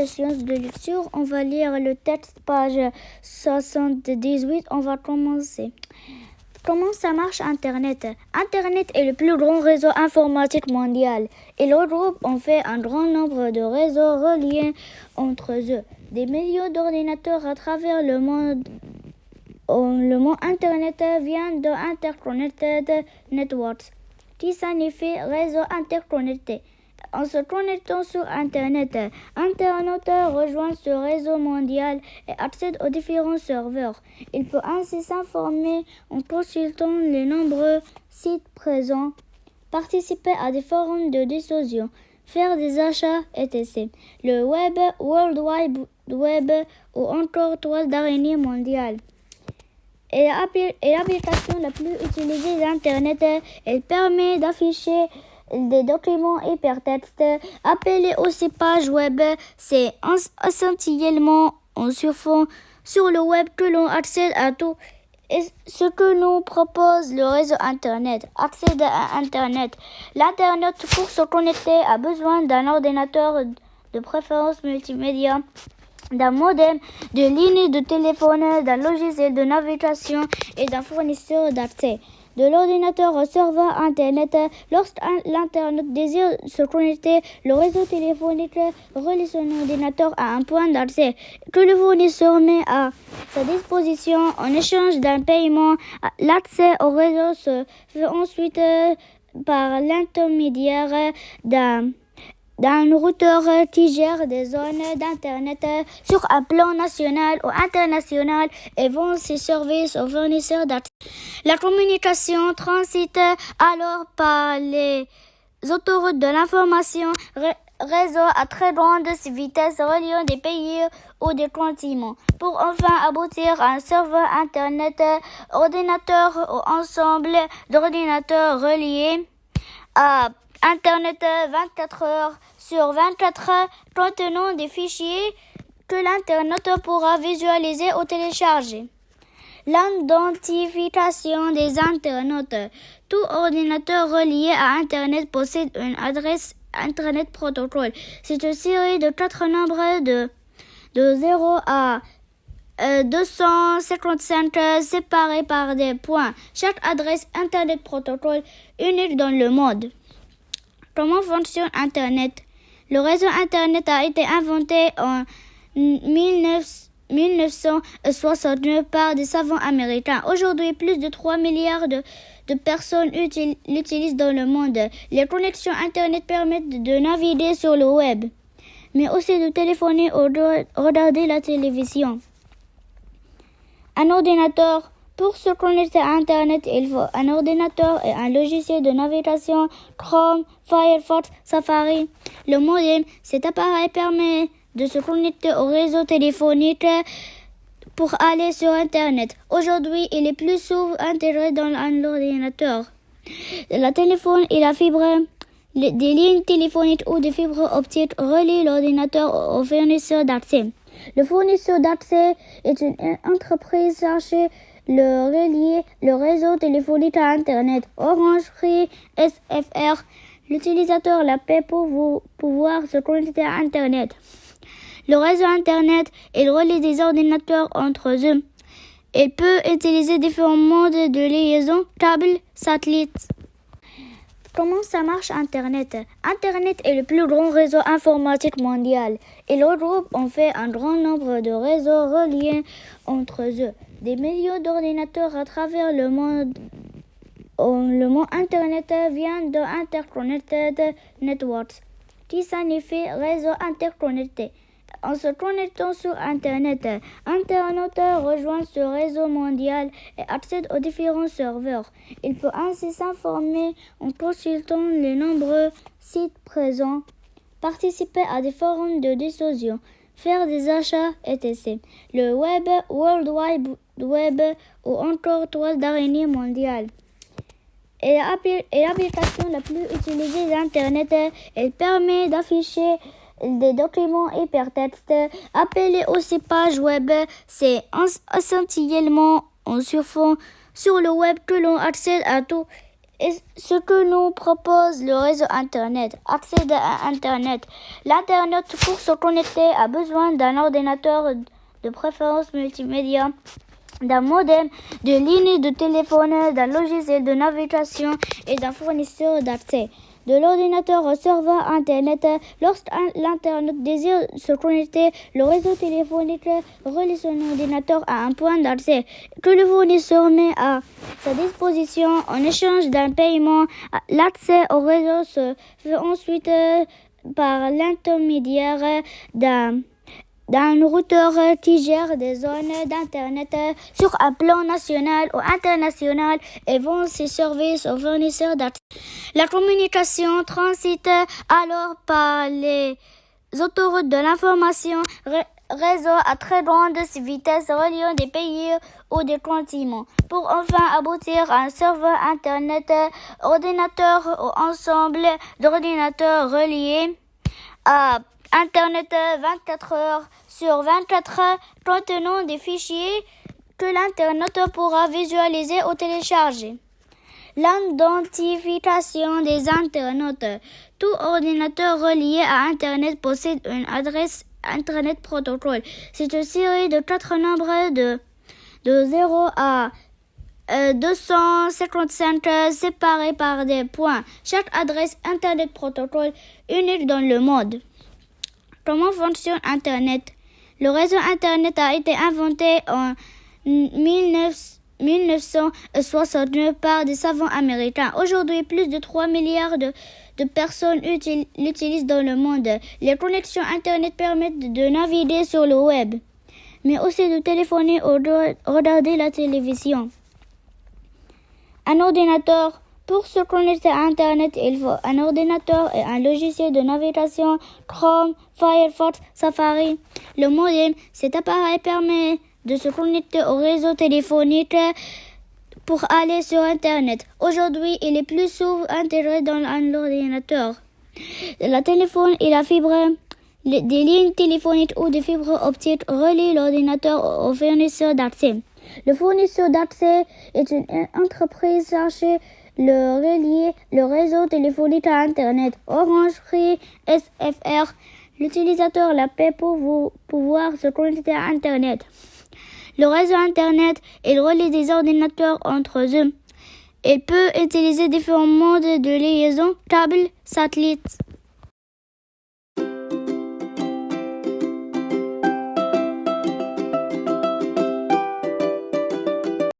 de sciences de lecture. On va lire le texte, page 78. On va commencer. Comment ça marche Internet? Internet est le plus grand réseau informatique mondial. Il regroupe en fait un grand nombre de réseaux reliés entre eux. Des millions d'ordinateurs à travers le monde. Le mot Internet vient de Interconnected Networks, qui signifie réseau interconnecté. En se connectant sur Internet, un internaute rejoint ce réseau mondial et accède aux différents serveurs. Il peut ainsi s'informer en consultant les nombreux sites présents, participer à des forums de discussion, faire des achats, etc. Le web, World Wide Web ou encore toile d'araignée mondiale est l'application la plus utilisée d'Internet. Elle permet d'afficher des documents hypertextes, appelés aussi pages web. C'est essentiellement en surfant sur le web que l'on accède à tout ce que nous propose le réseau Internet. Accéder à Internet. L'Internet, pour se connecter, a besoin d'un ordinateur de préférence multimédia, d'un modem, de lignes de téléphone, d'un logiciel de navigation et d'un fournisseur d'accès. De l'ordinateur au serveur Internet. Lorsque l'Internet désire se connecter, le réseau téléphonique relie son ordinateur à un point d'accès que le fournisseur met à sa disposition en échange d'un paiement. L'accès au réseau se fait ensuite par l'intermédiaire d'un routeur qui gère des zones d'Internet sur un plan national ou international et vend ses services aux fournisseurs d'accès. La communication transite alors par les autoroutes de l'information, réseaux à très grande vitesse reliant des pays ou des continents, pour enfin aboutir à un serveur Internet, ordinateur ou ensemble d'ordinateurs reliés à Internet 24 heures sur 24 contenant des fichiers que l'internaute pourra visualiser ou télécharger. L'identification des internautes. Tout ordinateur relié à Internet possède une adresse Internet Protocol. C'est une série de 4 nombres de 0 à 255 séparés par des points. Chaque adresse Internet Protocol unique dans le monde. Comment fonctionne Internet? Le réseau Internet a été inventé en 1969 par des savants américains. Aujourd'hui, plus de 3 milliards de personnes l'utilisent dans le monde. Les connexions Internet permettent de naviguer sur le web, mais aussi de téléphoner ou de regarder la télévision. Un ordinateur. Pour se connecter à Internet, il faut un ordinateur et un logiciel de navigation, Chrome, Firefox, Safari. Le modem, cet appareil permet de se connecter au réseau téléphonique pour aller sur Internet. Aujourd'hui, il est plus souvent intégré dans l'ordinateur. Le téléphone et la fibre, des lignes téléphoniques ou des fibres optiques relient l'ordinateur au fournisseur d'accès. Le fournisseur d'accès est une entreprise chargée le réseau téléphonique à Internet. Orange, Free, SFR. L'utilisateur la paie pour pouvoir se connecter à Internet. Le réseau Internet, il relie des ordinateurs entre eux. Il peut utiliser différents modes de liaison, câbles, satellites. Comment ça marche Internet? Internet est le plus grand réseau informatique mondial. Il regroupe en fait un grand nombre de réseaux reliés entre eux. Des millions d'ordinateurs à travers le monde. Le mot Internet vient de Interconnected Networks, qui signifie réseau interconnecté. En se connectant sur Internet, un internaute rejoint ce réseau mondial et accède aux différents serveurs. Il peut ainsi s'informer en consultant les nombreux sites présents, participer à des forums de discussion, faire des achats, etc. Le web, World Wide Web ou encore toile d'araignée mondiale est l'application la plus utilisée d'Internet. Elle permet d'afficher des documents hypertextes, appelés aussi pages web. C'est essentiellement en surfant sur le web que l'on accède à tout Et ce que nous propose le réseau Internet, accéder à Internet. L'Internet, pour se connecter, a besoin d'un ordinateur de préférence multimédia, d'un modem, de lignes de téléphone, d'un logiciel de navigation et d'un fournisseur d'accès. De l'ordinateur au serveur Internet. Lorsque l'Internet désire se connecter, le réseau téléphonique relie son ordinateur à un point d'accès que le fournisseur met à sa disposition en échange d'un paiement. L'accès au réseau se fait ensuite par l'intermédiaire d'un routeur qui gère des zones d'Internet sur un plan national ou international et vend ses services aux fournisseurs d'accès. La communication transite alors par les autoroutes de l'information, réseaux à très grande vitesse reliant des pays ou des continents, pour enfin aboutir à un serveur Internet, ordinateur ou ensemble d'ordinateurs reliés à Internet 24 heures sur 24 contenant des fichiers que l'Internet pourra visualiser ou télécharger. L'identification des internautes. Tout ordinateur relié à Internet possède une adresse Internet Protocol. C'est une série de 4 nombres de 0 à 255 séparés par des points. Chaque adresse Internet Protocol unique dans le monde. Comment fonctionne Internet? Le réseau Internet a été inventé en 1969 par des savants américains. Aujourd'hui, plus de 3 milliards de personnes l'utilisent dans le monde. Les connexions Internet permettent de naviguer sur le web, mais aussi de téléphoner ou de regarder la télévision. Un ordinateur. Pour se connecter à Internet, il faut un ordinateur et un logiciel de navigation, Chrome, Firefox, Safari. Le modem, cet appareil permet de se connecter au réseau téléphonique pour aller sur Internet. Aujourd'hui, il est plus souvent intégré dans l'ordinateur. Le téléphone et la fibre, des lignes téléphoniques ou des fibres optiques relient l'ordinateur au fournisseur d'accès. Le fournisseur d'accès est une entreprise chargée de relier le réseau téléphonique à Internet. Orange, Free, SFR. L'utilisateur la paie pour pouvoir se connecter à Internet. Le réseau Internet, il relie des ordinateurs entre eux. Il peut utiliser différents modes de liaison, câbles, satellites.